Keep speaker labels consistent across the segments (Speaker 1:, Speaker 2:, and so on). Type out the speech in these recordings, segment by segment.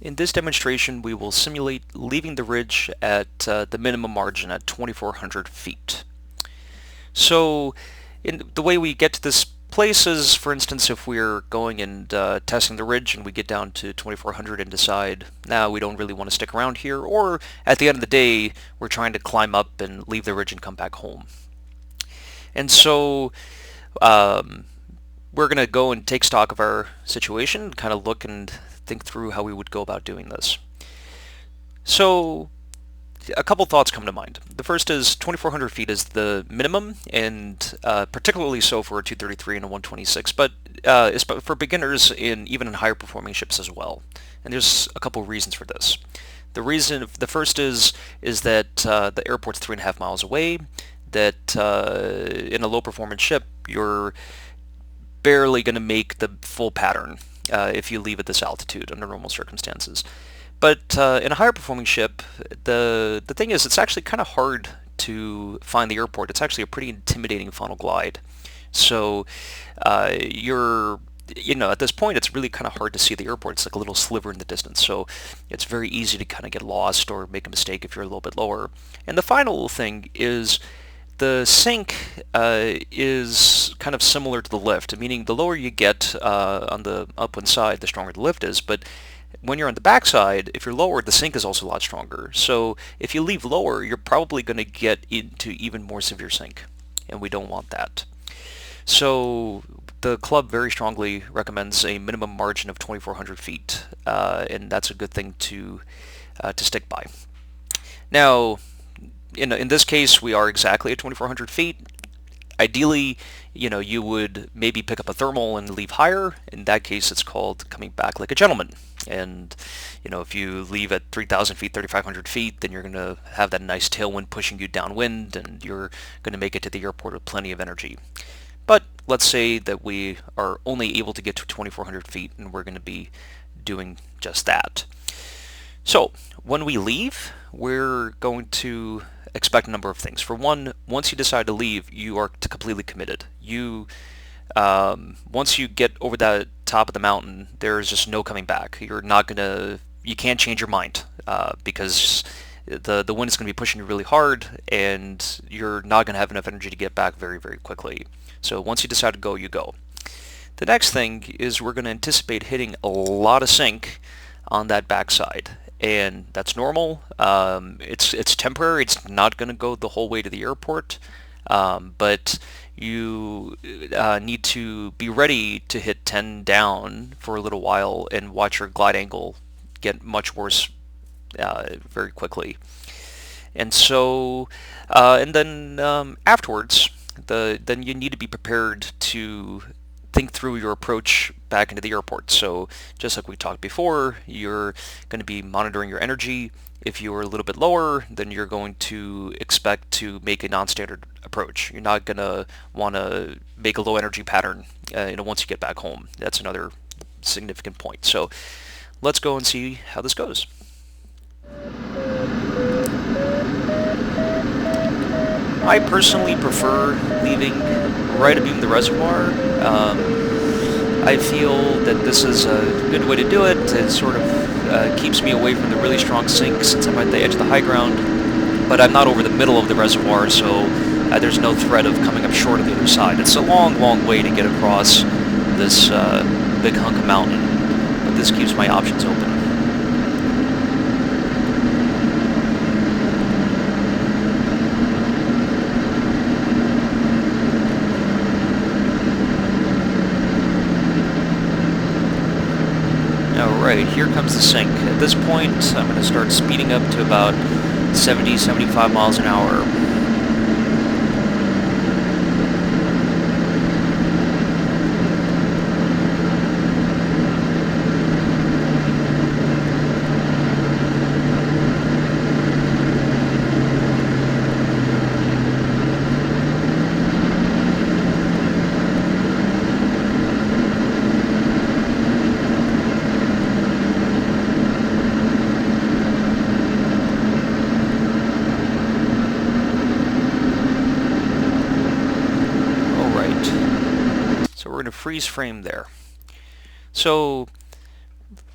Speaker 1: In this demonstration, we will simulate leaving the ridge at the minimum margin at 2,400 feet. So the way we get to this place is, for instance, if we're going and testing the ridge and we get down to 2,400 and decide, now we don't really want to stick around here, or at the end of the day, we're trying to climb up and leave the ridge and come back home. And so we're going to go and take stock of our situation, kind of look and think through how we would go about doing this. So a couple thoughts come to mind. The first is 2,400 feet is the minimum, and particularly so for a 233 and a 126, but it's for beginners even in higher performing ships as well. And there's a couple reasons for this. The first is that the airport's 3.5 miles away, that in a low performance ship, you're barely going to make the full pattern if you leave at this altitude under normal circumstances. But in a higher performing ship, the thing is, it's actually kind of hard to find the airport. It's actually a pretty intimidating funnel glide. So at this point, it's really kind of hard to see the airport. It's like a little sliver in the distance. So it's very easy to kind of get lost or make a mistake if you're a little bit lower. And the final thing is the sink is kind of similar to the lift, meaning the lower you get on the upwind side, the stronger the lift is. But when you're on the backside, if you're lower, the sink is also a lot stronger. So if you leave lower, you're probably going to get into even more severe sink, and we don't want that. So the club very strongly recommends a minimum margin of 2,400 feet, and that's a good thing to stick by. Now, in this case, we are exactly at 2,400 feet. Ideally, you would maybe pick up a thermal and leave higher. In that case, it's called coming back like a gentleman. And, if you leave at 3,000 feet, 3,500 feet, then you're going to have that nice tailwind pushing you downwind, and you're going to make it to the airport with plenty of energy. But let's say that we are only able to get to 2,400 feet, and we're going to be doing just that. So when we leave, we're going to expect a number of things. For one, once you decide to leave, you are completely committed. Once you get over that top of the mountain, there's just no coming back. You can't change your mind because the wind is going to be pushing you really hard, and you're not going to have enough energy to get back very, very quickly. So once you decide to go, you go. The next thing is we're going to anticipate hitting a lot of sink on that backside. And that's normal. It's temporary. It's not going to go the whole way to the airport, but you need to be ready to hit 10 down for a little while and watch your glide angle get much worse very quickly. And so, and then afterwards, then you need to be prepared to think through your approach back into the airport. So just like we talked before, you're going to be monitoring your energy. If you're a little bit lower, then you're going to expect to make a non-standard approach. You're not going to want to make a low energy pattern once you get back home. That's another significant point. So let's go and see how this goes. I personally prefer leaving right abeam the reservoir. I feel that this is a good way to do it. It sort of keeps me away from the really strong sink since I'm at the edge of the high ground, but I'm not over the middle of the reservoir, so there's no threat of coming up short on the other side. It's a long, long way to get across this big hunk of mountain, but this keeps my options open. Alright, here comes the sink. At this point, I'm going to start speeding up to about 70, 75 miles an hour. We're going to freeze frame there. So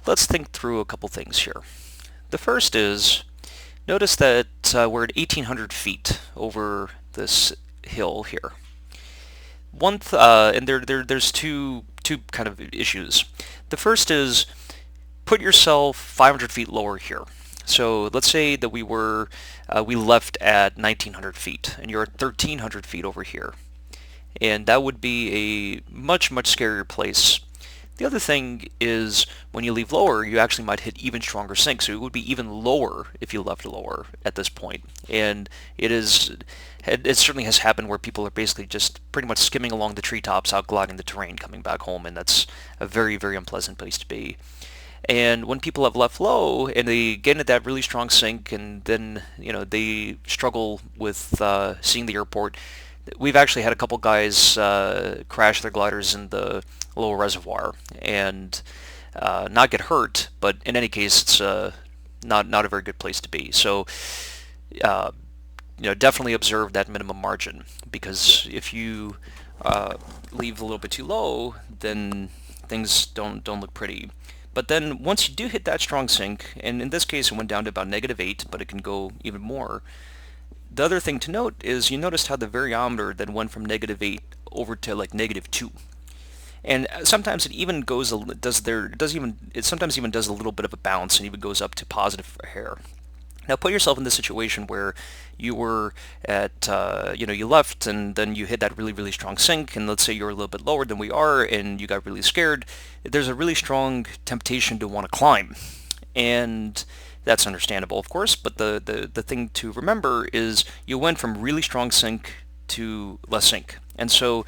Speaker 1: let's think through a couple things here. The first is, notice that we're at 1,800 feet over this hill here. And there's two kind of issues. The first is, put yourself 500 feet lower here. So let's say that we left at 1,900 feet, and you're at 1,300 feet over here. And that would be a much scarier place. The other thing is, when you leave lower, you actually might hit even stronger sink, so it would be even lower if you left lower at this point. And it certainly has happened where people are basically just pretty much skimming along the treetops, out gliding the terrain, coming back home, and that's a very unpleasant place to be. And when people have left low and they get into that really strong sink, and then they struggle with seeing the airport. We've actually had a couple guys crash their gliders in the lower reservoir and not get hurt, but in any case, it's not a very good place to be. So, definitely observe that minimum margin, because if you leave a little bit too low, then things don't look pretty. But then once you do hit that strong sink, and in this case it went down to about -8, but it can go even more. The other thing to note is, you noticed how the variometer then went from -8 over to like -2. And sometimes it even goes, it sometimes even does a little bit of a bounce and even goes up to positive for a hair. Now put yourself in this situation where you were at, you left and then you hit that really strong sink, and let's say you're a little bit lower than we are and you got really scared. There's a really strong temptation to want to climb. And that's understandable, of course, but the thing to remember is you went from really strong sink to less sink. And so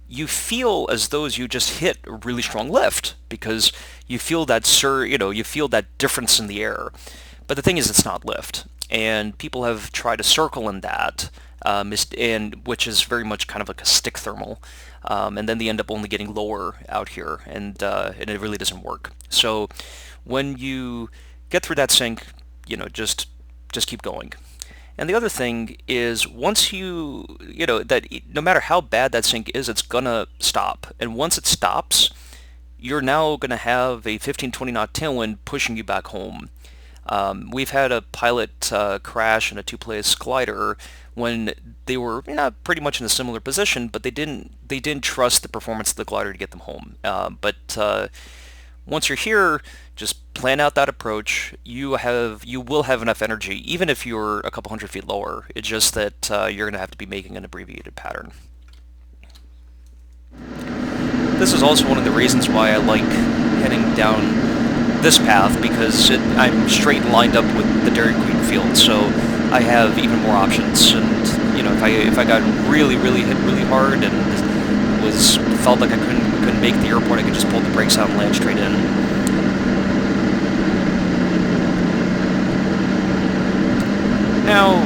Speaker 1: you feel as though you just hit a really strong lift, because you feel that you feel that difference in the air. But the thing is, it's not lift, and people have tried to circle in that, and which is very much kind of like a stick thermal, and then they end up only getting lower out here, and it really doesn't work. So when you get through that sink, just keep going. And the other thing is, once that no matter how bad that sink is, it's gonna stop. And once it stops, you're now gonna have a 15-20 knot tailwind pushing you back home. We've had a pilot crash in a two-place glider when they were pretty much in a similar position, but they didn't trust the performance of the glider to get them home. But once you're here, just plan out that approach. You will have enough energy, even if you're a couple hundred feet lower. It's just that you're going to have to be making an abbreviated pattern. This is also one of the reasons why I like heading down this path, because I'm straight lined up with the Dairy Queen field, so I have even more options. And if I got really hit really hard and felt like I couldn't make the airport, I could just pull the brakes out and land straight in. Now,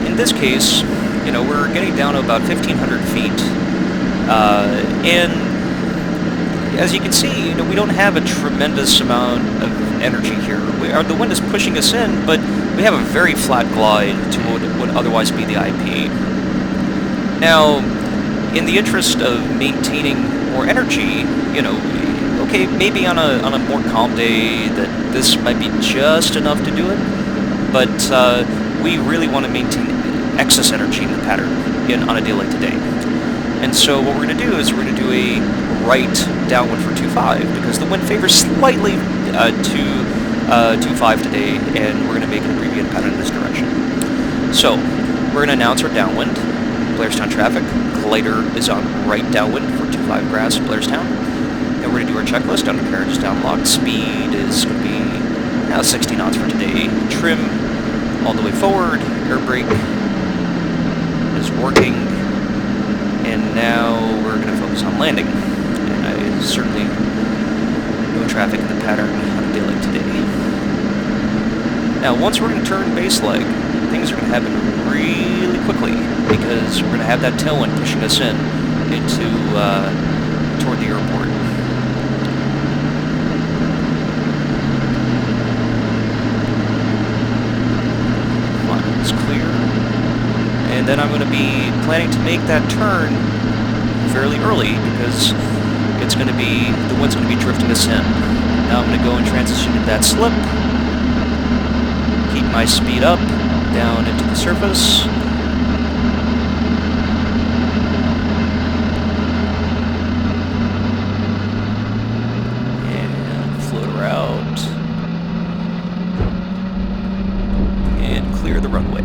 Speaker 1: in this case, we're getting down to about 1,500 feet, and as you can see, we don't have a tremendous amount of energy here. The wind is pushing us in, but we have a very flat glide to what would otherwise be the IP. Now, in the interest of maintaining more energy, okay, maybe on a more calm day that this might be just enough to do it, but we really want to maintain excess energy in the pattern on a day like today. And so what we're going to do is we're going to do a right downwind for 2-5, because the wind favors slightly to 2-5 today, and we're going to make an abbreviated pattern in this direction. So we're going to announce our downwind. Blairstown traffic, glider is on right downwind for 2-5 grass, Blairstown. And we're going to do our checklist. Undercarriage is downlocked. Speed is going to be 60 knots for today. Trim all the way forward. Air brake is working. And now we're going to focus on landing. And certainly no traffic in the pattern on a day like today. Now, once we're going to turn base leg, things are going to happen really quickly, because we're going to have that tailwind pushing us into toward the airport. Fine, it's clear. And then I'm going to be planning to make that turn fairly early, because the wind's going to be drifting us in. now I'm going to go and transition to that slip. Keep my speed up, down into the surface. And float her out. And clear the runway.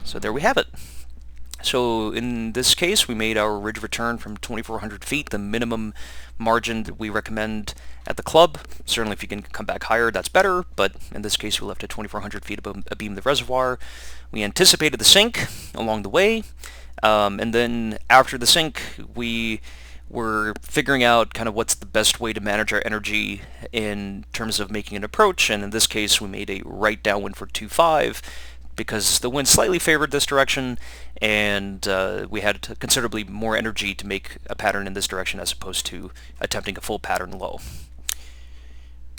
Speaker 1: So there we have it. So in this case, we made our ridge return from 2,400 feet, the minimum margin that we recommend at the club. Certainly if you can come back higher, that's better, but in this case we left at 2,400 feet abeam the reservoir. We anticipated the sink along the way, and then after the sink, we were figuring out kind of what's the best way to manage our energy in terms of making an approach, and in this case we made a right downwind for 2.5, because the wind slightly favored this direction, and we had considerably more energy to make a pattern in this direction as opposed to attempting a full pattern low.